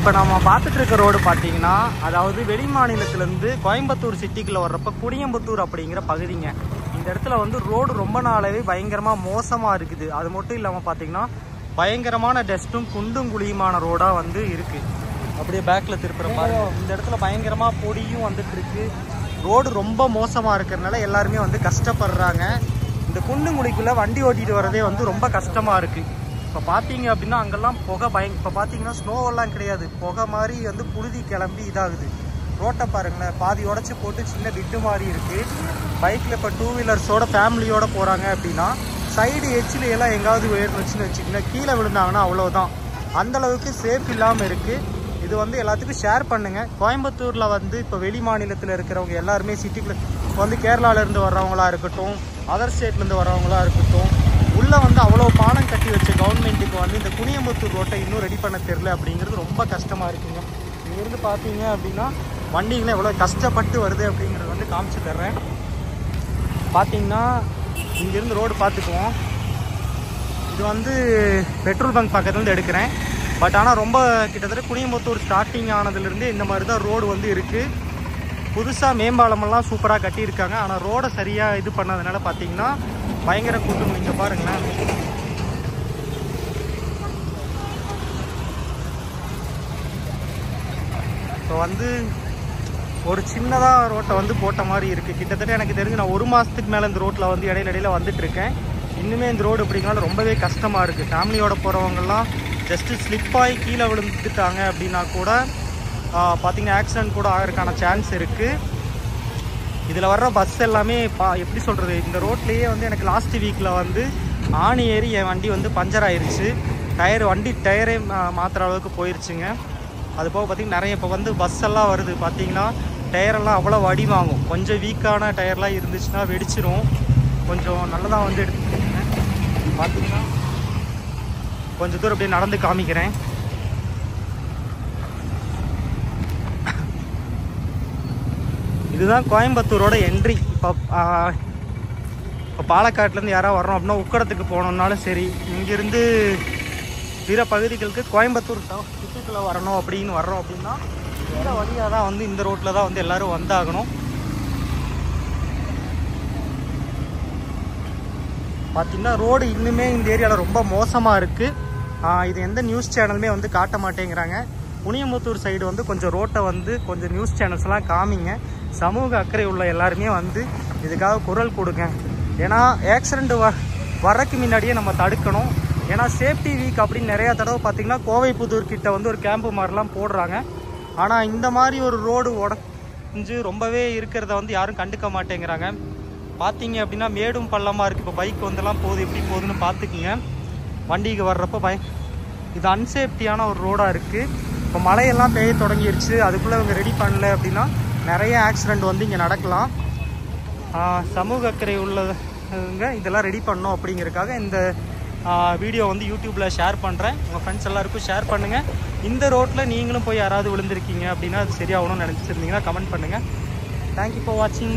இப்போ நம்ம பார்த்துட்டு இருக்க ரோடு பார்த்தீங்கன்னா, அதாவது வெளி மாநிலத்திலேருந்து கோயம்புத்தூர் சிட்டிக்குள்ளே வர்றப்ப குடியம்புத்தூர் அப்படிங்கிற பகுதிங்க. இந்த இடத்துல வந்து ரோடு ரொம்ப நாளாவே பயங்கரமாக மோசமாக இருக்குது. அது மட்டும் இல்லாமல் பார்த்தீங்கன்னா பயங்கரமான டஸ்ட்டும் குண்டும் குழியுமான ரோடாக வந்து இருக்குது. அப்படியே பேக்கில் திருப்புற பாருங்க, இந்த இடத்துல பயங்கரமாக பொடியும் வந்துட்டு இருக்கு. ரோடு ரொம்ப மோசமாக இருக்கிறதுனால எல்லாருமே வந்து கஷ்டப்படுறாங்க. இந்த குண்டும் குழிக்குள்ளே வண்டி ஓட்டிகிட்டு வரதே வந்து ரொம்ப கஷ்டமாக இருக்குது. இப்போ பார்த்தீங்க அப்படின்னா அங்கெல்லாம் புகை இப்போ பார்த்தீங்கன்னா ஸ்னோவெல்லாம் கிடையாது, புகை மாதிரி வந்து புழுதி கிளம்பி இதாகுது. ரோட்டை பாருங்களேன், பாதி உடச்சி போட்டு சின்ன பிட்டு மாதிரி இருக்குது. பைக்கில் இப்போ 2 வீலர்ஸோட ஃபேமிலியோடு போகிறாங்க அப்படின்னா சைடு எச்சில் எல்லாம் எங்காவது உயர்ந்துச்சுன்னு வச்சுக்கோங்க, கீழே விழுந்தாங்கன்னா அவ்வளோதான். அந்தளவுக்கு சேஃப் இல்லாமல் இருக்குது. இது வந்து எல்லாத்துக்கும் ஷேர் பண்ணுங்கள். கோயம்புத்தூரில் வந்து இப்போ வெளி மாநிலத்தில் இருக்கிறவங்க எல்லாருமே சிட்டிக்குள்ளே வந்து கேரளாவிலேருந்து வர்றவங்களா இருக்கட்டும், அதர் ஸ்டேட்லேருந்து வர்றவங்களா இருக்கட்டும், உள்ளே வந்து அவ்வளோ பாலம் கட்டி வச்ச கவர்மெண்ட்டுக்கு வந்து இந்த குனியம்புத்தூர் ரோட்டை இன்னும் ரெடி பண்ண தெரில அப்படிங்கிறது ரொம்ப கஷ்டமாக இருக்குங்க. இங்கேருந்து பார்த்தீங்க அப்படின்னா வண்டிகளை எவ்வளோ கஷ்டப்பட்டு வருது அப்படிங்கிறது வந்து காமிச்சு தர்றேன். பார்த்தீங்கன்னா இங்கேருந்து ரோடு பார்த்துக்குவோம். இது வந்து பெட்ரோல் பங்க் பக்கத்துலேருந்து எடுக்கிறேன். பட் ஆனால் ரொம்ப கிட்டத்தட்ட குனியம்புத்தூர் ஸ்டார்டிங் ஆனதுலேருந்து இந்த மாதிரி தான் ரோடு வந்து இருக்குது. புதுசாக மேம்பாலமெல்லாம் சூப்பராக கட்டியிருக்காங்க. ஆனால் ரோடை சரியாக இது பண்ணதுனால பார்த்தீங்கன்னா பயங்கர கூட்டம். இங்கே பாருங்களேன், இப்போ வந்து ஒரு சின்னதாக ரோட்டை வந்து போட்ட மாதிரி இருக்குது. கிட்டத்தட்ட எனக்கு தெரிஞ்சு நான் 1 மாதத்துக்கு மேலே இந்த ரோட்டில் வந்து இடையில வந்துட்டுருக்கேன். இன்னுமே இந்த ரோடு அப்படிங்கனால ரொம்பவே கஷ்டமாக இருக்குது. ஃபேமிலியோட போகிறவங்கெல்லாம் ஜஸ்ட்டு ஸ்லிப்பாகி கீழே விழுந்துட்டாங்க அப்படின்னா கூட பார்த்திங்கன்னா ஆக்சிடென்ட் கூட ஆகிறதுக்கான சான்ஸ் இருக்குது. இதில் வர்ற பஸ் எல்லாமே எப்படி சொல்கிறது, இந்த ரோட்லேயே வந்து எனக்கு லாஸ்ட் வீக்கில் வந்து ஆணி ஏறி என் வண்டி வந்து பஞ்சர் ஆயிடுச்சு. வண்டி டயரே மாற்றுற அளவுக்கு போயிடுச்சுங்க. அது போக பார்த்திங்கன்னா நிறைய இப்போ வந்து பஸ் எல்லாம் வருது. பார்த்திங்கன்னா டயரெல்லாம் அவ்வளோ அடி வாங்கும். கொஞ்சம் வீக்கான டயர்லாம் இருந்துச்சுன்னா வெடிச்சிரும். கொஞ்சம் நல்லதாக வந்து எடுத்துக்கிட்டேங்க. பார்த்திங்கன்னா கொஞ்சம் தூரம் அப்படியே நடந்து காமிக்கிறேன். இதுதான் கோயம்புத்தூரோட என்ட்ரி. இப்போ பாலக்காட்டிலேருந்து யாராவது வர்றோம் அப்படின்னா உக்கடத்துக்கு போனோம்னாலும் சரி, இங்கேருந்து பிற பகுதிகளுக்கு கோயம்புத்தூர் சிட்டிக்குள்ளே வரணும் அப்படின்னு வர்றோம் அப்படின்னா இந்த வழியாக தான் வந்து இந்த ரோட்டில் தான் வந்து எல்லோரும் வந்தாகணும். பார்த்திங்கன்னா ரோடு இன்னுமே இந்த ஏரியாவில் ரொம்ப மோசமாக இருக்குது. இது எந்த நியூஸ் சேனலுமே வந்து காட்ட மாட்டேங்கிறாங்க. குனியம்புத்தூர் சைடு வந்து கொஞ்சம் ரோட்டை வந்து கொஞ்சம் நியூஸ் சேனல்ஸ்லாம் காமிங்க. சமூக அக்கறை உள்ள எல்லாருமே வந்து இதுக்காக குரல் கொடுங்க. ஏன்னா ஆக்சிடெண்ட் வர்றதுக்கு முன்னாடியே நம்ம தடுக்கணும். ஏன்னா சேஃப்டி வீக் அப்படின்னு நிறையா தடவை பார்த்திங்கன்னா கோவைப்புதூர் கிட்ட வந்து ஒரு கேம்பு மாதிரிலாம் போடுறாங்க. ஆனால் இந்த மாதிரி ஒரு ரோடு உடஞ்சி ரொம்பவே இருக்கிறத வந்து யாரும் கண்டுக்க மாட்டேங்கிறாங்க. பார்த்தீங்க அப்படின்னா மேடும் பள்ளமாக இருக்குது. இப்போ பைக் வந்துலாம் போகுது, எப்படி போகுதுன்னு பார்த்துக்குங்க. வண்டிக்கு வர்றப்போ இது அன்சேஃப்டியான ஒரு ரோடாக இருக்குது. இப்போ மழையெல்லாம் பெய்ய தொடங்கிடுச்சு. அதுக்குள்ளே இவங்க ரெடி பண்ணல அப்படின்னா நிறைய ஆக்சிடெண்ட் வந்து இங்கே நடக்கலாம். சமூக அக்கறை உள்ளவங்க இதெல்லாம் ரெடி பண்ணோம் அப்படிங்கிறதுக்காக இந்த வீடியோ வந்து யூடியூப்பில் ஷேர் பண்ணுறேன். உங்கள் ஃப்ரெண்ட்ஸ் எல்லாருக்கும் ஷேர் பண்ணுங்கள். இந்த ரோட்டில் நீங்களும் போய் யாராவது விழுந்திருக்கீங்க அப்படின்னா அது சரியாகணும்னு நினச்சிருந்தீங்கன்னா கமெண்ட் பண்ணுங்கள். தேங்க்யூ ஃபார் வாட்சிங்.